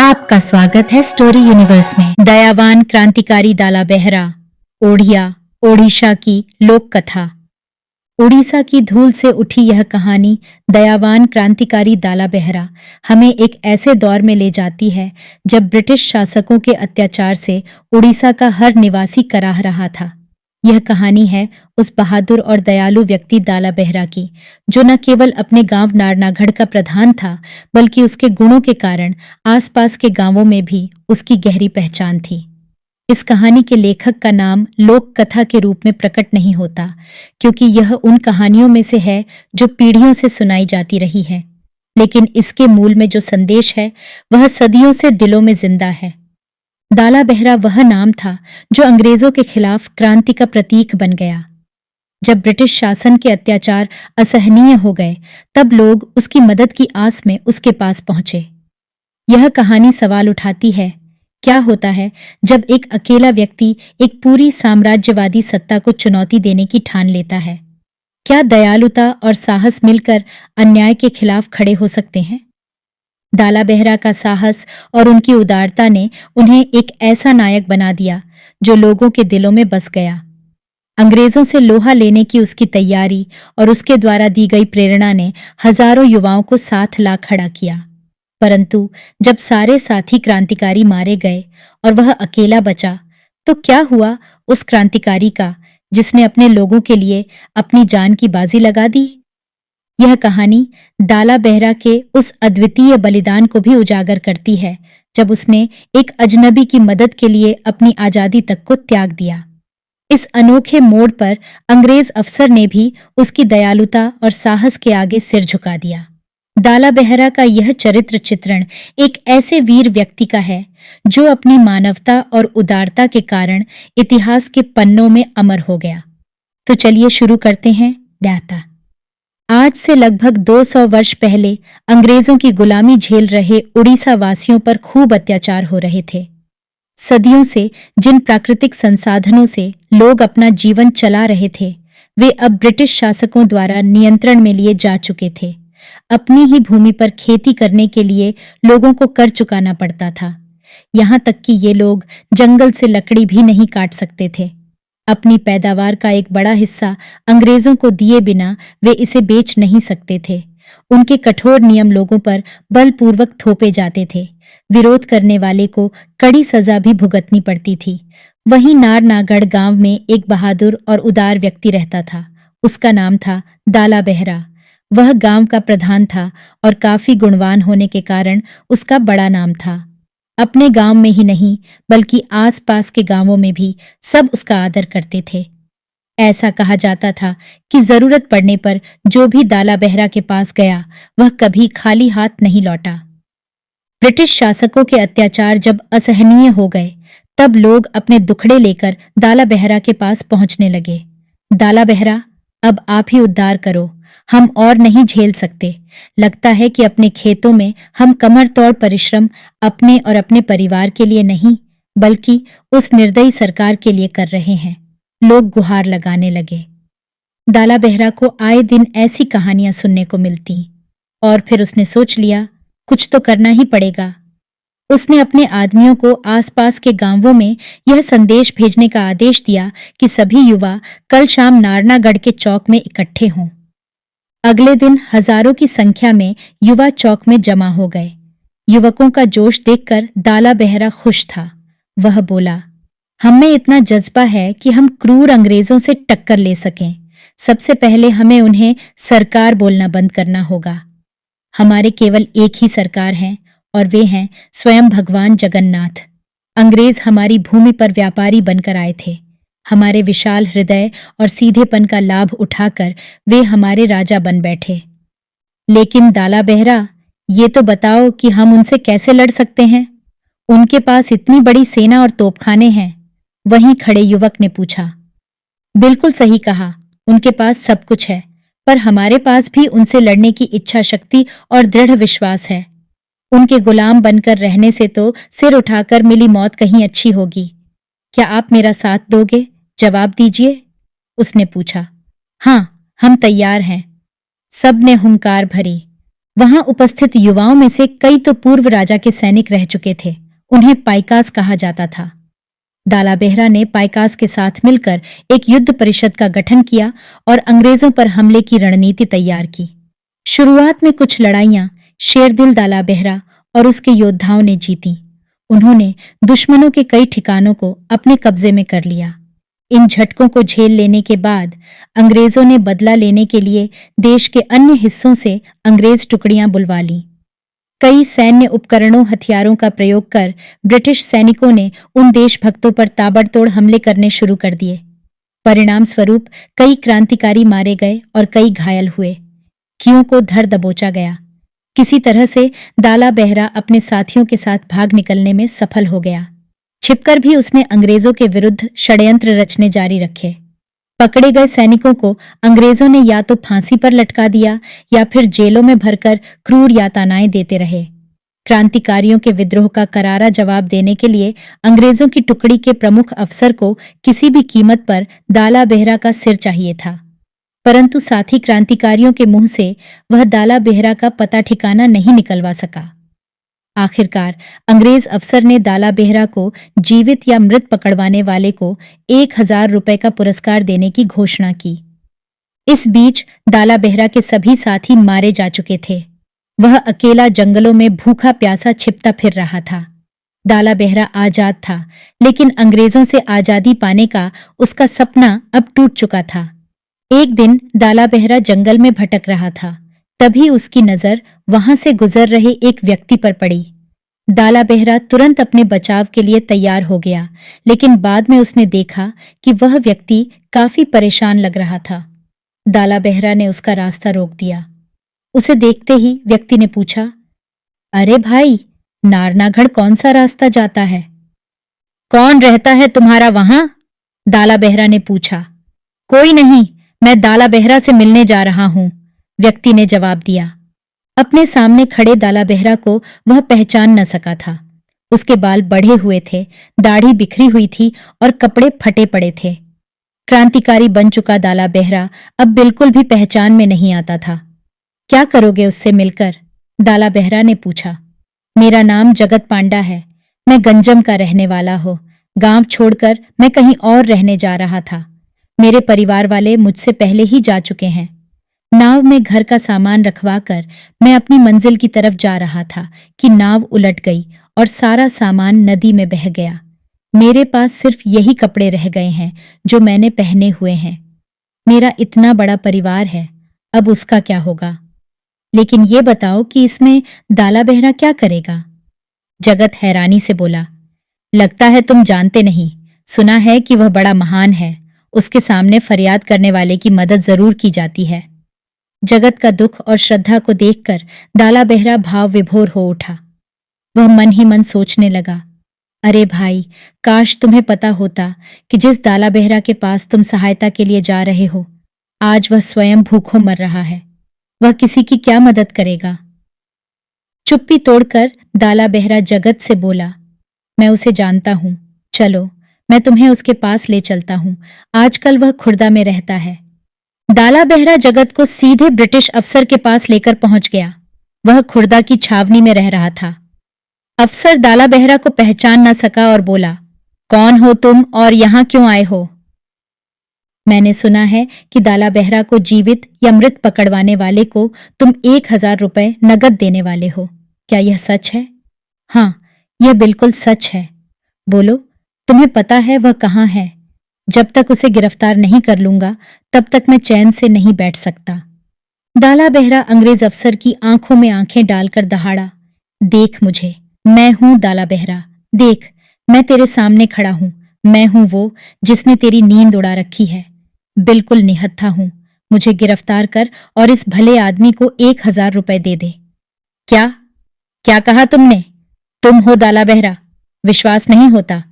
आपका स्वागत है स्टोरी यूनिवर्स में। दयावान क्रांतिकारी दाला बेहरा, ओडिया, ओडिशा की लोक कथा। उड़ीसा की धूल से उठी यह कहानी दयावान क्रांतिकारी दाला बेहरा हमें एक ऐसे दौर में ले जाती है जब ब्रिटिश शासकों के अत्याचार से उड़ीसा का हर निवासी कराह रहा था। यह कहानी है उस बहादुर और दयालु व्यक्ति दाला बेहरा की, जो न केवल अपने गांव नारनागढ़ का प्रधान था, बल्कि उसके गुणों के कारण आसपास के गांवों में भी उसकी गहरी पहचान थी। इस कहानी के लेखक का नाम लोक कथा के रूप में प्रकट नहीं होता, क्योंकि यह उन कहानियों में से है जो पीढ़ियों से सुनाई जाती रही है, लेकिन इसके मूल में जो संदेश है वह सदियों से दिलों में जिंदा है। दाला बेहरा वह नाम था जो अंग्रेजों के खिलाफ क्रांति का प्रतीक बन गया। जब ब्रिटिश शासन के अत्याचार असहनीय हो गए, तब लोग उसकी मदद की आस में उसके पास पहुंचे। यह कहानी सवाल उठाती है, क्या होता है जब एक अकेला व्यक्ति एक पूरी साम्राज्यवादी सत्ता को चुनौती देने की ठान लेता है? क्या दयालुता और साहस मिलकर अन्याय के खिलाफ खड़े हो सकते हैं? दाला बेहरा का साहस और उनकी उदारता ने उन्हें एक ऐसा नायक बना दिया जो लोगों के दिलों में बस गया। अंग्रेजों से लोहा लेने की उसकी तैयारी और उसके द्वारा दी गई प्रेरणा ने हजारों युवाओं को साथ ला खड़ा किया। परंतु जब सारे साथी क्रांतिकारी मारे गए और वह अकेला बचा, तो क्या हुआ उस क्रांतिकारी का जिसने अपने लोगों के लिए अपनी जान की बाजी लगा दी? यह कहानी दाला बेहरा के उस अद्वितीय बलिदान को भी उजागर करती है, जब उसने एक अजनबी की मदद के लिए अपनी आजादी तक को त्याग दिया। इस अनोखे मोड़ पर अंग्रेज अफसर ने भी उसकी दयालुता और साहस के आगे सिर झुका दिया। दाला बेहरा का यह चरित्र चित्रण एक ऐसे वीर व्यक्ति का है जो अपनी मानवता और उदारता के कारण इतिहास के पन्नों में अमर हो गया। तो चलिए शुरू करते हैं गाथा। आज से लगभग 200 वर्ष पहले अंग्रेजों की गुलामी झेल रहे उड़ीसा वासियों पर खूब अत्याचार हो रहे थे। सदियों से जिन प्राकृतिक संसाधनों से लोग अपना जीवन चला रहे थे, वे अब ब्रिटिश शासकों द्वारा नियंत्रण में लिए जा चुके थे। अपनी ही भूमि पर खेती करने के लिए लोगों को कर चुकाना पड़ता था। यहाँ तक कि ये लोग जंगल से लकड़ी भी नहीं काट सकते थे। अपनी पैदावार का एक बड़ा हिस्सा अंग्रेजों को दिए बिना वे इसे बेच नहीं सकते थे। उनके कठोर नियम लोगों पर बलपूर्वक थोपे जाते थे। विरोध करने वाले को कड़ी सजा भी भुगतनी पड़ती थी। वहीं नारनागढ़ गांव में एक बहादुर और उदार व्यक्ति रहता था। उसका नाम था दाला बेहरा। वह गांव का प्रधान था और काफी गुणवान होने के कारण उसका बड़ा नाम था। अपने गांव में ही नहीं, बल्कि आसपास के गांवों में भी सब उसका आदर करते थे। ऐसा कहा जाता था कि जरूरत पड़ने पर जो भी दाला बेहरा के पास गया, वह कभी खाली हाथ नहीं लौटा। ब्रिटिश शासकों के अत्याचार जब असहनीय हो गए, तब लोग अपने दुखड़े लेकर दाला बेहरा के पास पहुंचने लगे। दाला बेहरा, अब आप ही उद्धार करो, हम और नहीं झेल सकते। लगता है कि अपने खेतों में हम कमर तोड़ परिश्रम अपने और अपने परिवार के लिए नहीं, बल्कि उस निर्दयी सरकार के लिए कर रहे हैं। लोग गुहार लगाने लगे। दाला बेहरा को आए दिन ऐसी कहानियां सुनने को मिलती, और फिर उसने सोच लिया, कुछ तो करना ही पड़ेगा। उसने अपने आदमियों को आसपास के गांवों में यह संदेश भेजने का आदेश दिया कि सभी युवा कल शाम नारनागढ़ के चौक में इकट्ठे हों। अगले दिन हजारों की संख्या में युवा चौक में जमा हो गए। युवकों का जोश देखकर दाला बेहरा खुश था। वह बोला, हम में इतना जज्बा है कि हम क्रूर अंग्रेजों से टक्कर ले सकें। सबसे पहले हमें उन्हें सरकार बोलना बंद करना होगा। हमारे केवल एक ही सरकार है, और वे हैं स्वयं भगवान जगन्नाथ। अंग्रेज हमारी भूमि पर व्यापारी बनकर आए थे। हमारे विशाल हृदय और सीधेपन का लाभ उठाकर वे हमारे राजा बन बैठे। लेकिन दाला बेहरा, ये तो बताओ कि हम उनसे कैसे लड़ सकते हैं? उनके पास इतनी बड़ी सेना और तोपखाने हैं। वहीं खड़े युवक ने पूछा। बिल्कुल सही कहा, उनके पास सब कुछ है, पर हमारे पास भी उनसे लड़ने की इच्छा शक्ति और दृढ़ विश्वास है। उनके गुलाम बनकर रहने से तो सिर उठाकर मिली मौत कहीं अच्छी होगी। क्या आप मेरा साथ दोगे? जवाब दीजिए, उसने पूछा। हाँ, हम तैयार हैं, सब ने हुंकार भरी। वहां उपस्थित युवाओं में से कई तो पूर्व राजा के सैनिक रह चुके थे। उन्हें पाइकास कहा जाता था। दाला बेहरा ने पाइकास के साथ मिलकर एक युद्ध परिषद का गठन किया और अंग्रेजों पर हमले की रणनीति तैयार की। शुरुआत में कुछ लड़ाइयां शेरदिल दाला बेहरा और उसके योद्धाओं ने जीती। उन्होंने दुश्मनों के कई ठिकानों को अपने कब्जे में कर लिया। इन झटकों को झेल लेने के बाद अंग्रेजों ने बदला लेने के लिए देश के अन्य हिस्सों से अंग्रेज टुकड़ियां बुलवा लीं। कई सैन्य उपकरणों हथियारों का प्रयोग कर ब्रिटिश सैनिकों ने उन देशभक्तों पर ताबड़तोड़ हमले करने शुरू कर दिए। परिणाम स्वरूप कई क्रांतिकारी मारे गए और कई घायल हुए। कियों को धर दबोचा गया। किसी तरह से दाला बेहरा अपने साथियों के साथ भाग निकलने में सफल हो गया। छिपकर भी उसने अंग्रेजों के विरुद्ध षड्यंत्र रचने जारी रखे। पकड़े गए सैनिकों को अंग्रेजों ने या तो फांसी पर लटका दिया या फिर जेलों में भरकर क्रूर यातनाएं देते रहे। क्रांतिकारियों के विद्रोह का करारा जवाब देने के लिए अंग्रेजों की टुकड़ी के प्रमुख अफसर को किसी भी कीमत पर दाला बेहरा का सिर चाहिए था, परंतु साथी क्रांतिकारियों के मुंह से वह दाला बेहरा का पता ठिकाना नहीं निकलवा सका। आखिरकार अंग्रेज अफसर ने दाला बेहरा को जीवित या मृत पकड़वाने वाले को 1000 रुपए का पुरस्कार देने की घोषणा की। इस बीच दाला बेहरा के सभी साथी मारे जा चुके थे। वह अकेला जंगलों में भूखा प्यासा छिपता फिर रहा था। दाला बेहरा आजाद था, लेकिन अंग्रेजों से आजादी पाने का उसका सपना अब टूट चुका था। एक दिन दाला बेहरा जंगल में भटक रहा था। तभी उसकी नजर वहां से गुजर रहे एक व्यक्ति पर पड़ी। दाला बेहरा तुरंत अपने बचाव के लिए तैयार हो गया, लेकिन बाद में उसने देखा कि वह व्यक्ति काफी परेशान लग रहा था। दाला बेहरा ने उसका रास्ता रोक दिया। उसे देखते ही व्यक्ति ने पूछा, अरे भाई, नारनागढ़ कौन सा रास्ता जाता है? कौन रहता है तुम्हारा वहां? दाला बेहरा ने पूछा। कोई नहीं, मैं दाला बेहरा से मिलने जा रहा हूं, व्यक्ति ने जवाब दिया। अपने सामने खड़े दाला बेहरा को वह पहचान न सका था। उसके बाल बढ़े हुए थे, दाढ़ी बिखरी हुई थी और कपड़े फटे पड़े थे। क्रांतिकारी बन चुका दाला बेहरा अब बिल्कुल भी पहचान में नहीं आता था। क्या करोगे उससे मिलकर? दाला बेहरा ने पूछा। मेरा नाम जगत पांडा है, मैं गंजम का रहने वाला हूं। गांव छोड़कर मैं कहीं और रहने जा रहा था। मेरे परिवार वाले मुझसे पहले ही जा चुके हैं। नाव में घर का सामान रखवाकर मैं अपनी मंजिल की तरफ जा रहा था कि नाव उलट गई और सारा सामान नदी में बह गया। मेरे पास सिर्फ यही कपड़े रह गए हैं जो मैंने पहने हुए हैं। मेरा इतना बड़ा परिवार है, अब उसका क्या होगा? लेकिन ये बताओ कि इसमें दाला बेहरा क्या करेगा? जगत हैरानी से बोला, लगता है तुम जानते नहीं। सुना है कि वह बड़ा महान है, उसके सामने फरियाद करने वाले की मदद जरूर की जाती है। जगत का दुख और श्रद्धा को देखकर दाला बेहरा भाव विभोर हो उठा। वह मन ही मन सोचने लगा, अरे भाई, काश तुम्हें पता होता कि जिस दाला बेहरा के पास तुम सहायता के लिए जा रहे हो, आज वह स्वयं भूखों मर रहा है। वह किसी की क्या मदद करेगा? चुप्पी तोड़कर दाला बेहरा जगत से बोला, मैं उसे जानता हूं, चलो मैं तुम्हें उसके पास ले चलता हूं। आजकल वह खुर्दा में रहता है। दाला बेहरा जगत को सीधे ब्रिटिश अफसर के पास लेकर पहुंच गया। वह खुर्दा की छावनी में रह रहा था। अफसर दाला बेहरा को पहचान न सका और बोला, कौन हो तुम और यहां क्यों आए हो? मैंने सुना है कि दाला बेहरा को जीवित या मृत पकड़वाने वाले को तुम 1000 रुपए नगद देने वाले हो। क्या यह सच है? हाँ, यह बिल्कुल सच है। बोलो, तुम्हें पता है वह कहाँ है? जब तक उसे गिरफ्तार नहीं कर लूंगा तब तक मैं चैन से नहीं बैठ सकता। दाला बेहरा अंग्रेज अफसर की आंखों में आंखें डालकर दहाड़ा, देख मुझे, मैं हूं दाला बेहरा। देख, मैं तेरे सामने खड़ा हूं। मैं हूं वो जिसने तेरी नींद उड़ा रखी है। बिल्कुल निहत्था हूं। मुझे गिरफ्तार कर और इस भले आदमी को 1000 रुपए दे दे। क्या क्या कहा तुमने? तुम हो दाला बेहरा? विश्वास नहीं होता।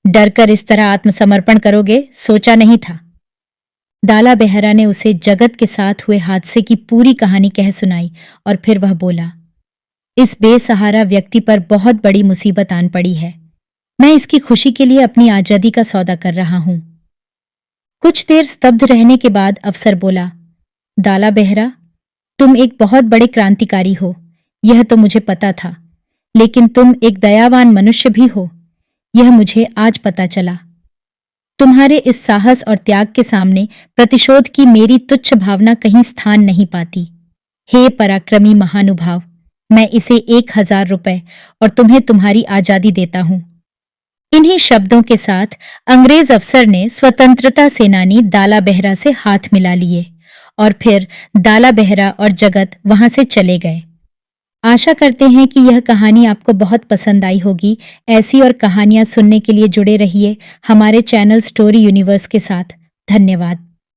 डरकर इस तरह आत्मसमर्पण करोगे, सोचा नहीं था। दाला बेहरा ने उसे जगत के साथ हुए हादसे की पूरी कहानी कह सुनाई और फिर वह बोला, इस बेसहारा व्यक्ति पर बहुत बड़ी मुसीबत आन पड़ी है। मैं इसकी खुशी के लिए अपनी आजादी का सौदा कर रहा हूं। कुछ देर स्तब्ध रहने के बाद अफसर बोला, दाला बेहरा, तुम एक बहुत बड़े क्रांतिकारी हो, यह तो मुझे पता था, लेकिन तुम एक दयावान मनुष्य भी हो, यह मुझे आज पता चला। तुम्हारे इस साहस और त्याग के सामने प्रतिशोध की मेरी तुच्छ भावना कहीं स्थान नहीं पाती। हे पराक्रमी महानुभाव, मैं इसे 1000 रुपए और तुम्हें तुम्हारी आजादी देता हूं। इन्हीं शब्दों के साथ अंग्रेज अफसर ने स्वतंत्रता सेनानी दाला बेहरा से हाथ मिला लिए और फिर दाला बेहरा और जगत वहां से चले गए। आशा करते हैं कि यह कहानी आपको बहुत पसंद आई होगी। ऐसी और कहानियां सुनने के लिए जुड़े रहिए हमारे चैनल स्टोरी यूनिवर्स के साथ। धन्यवाद।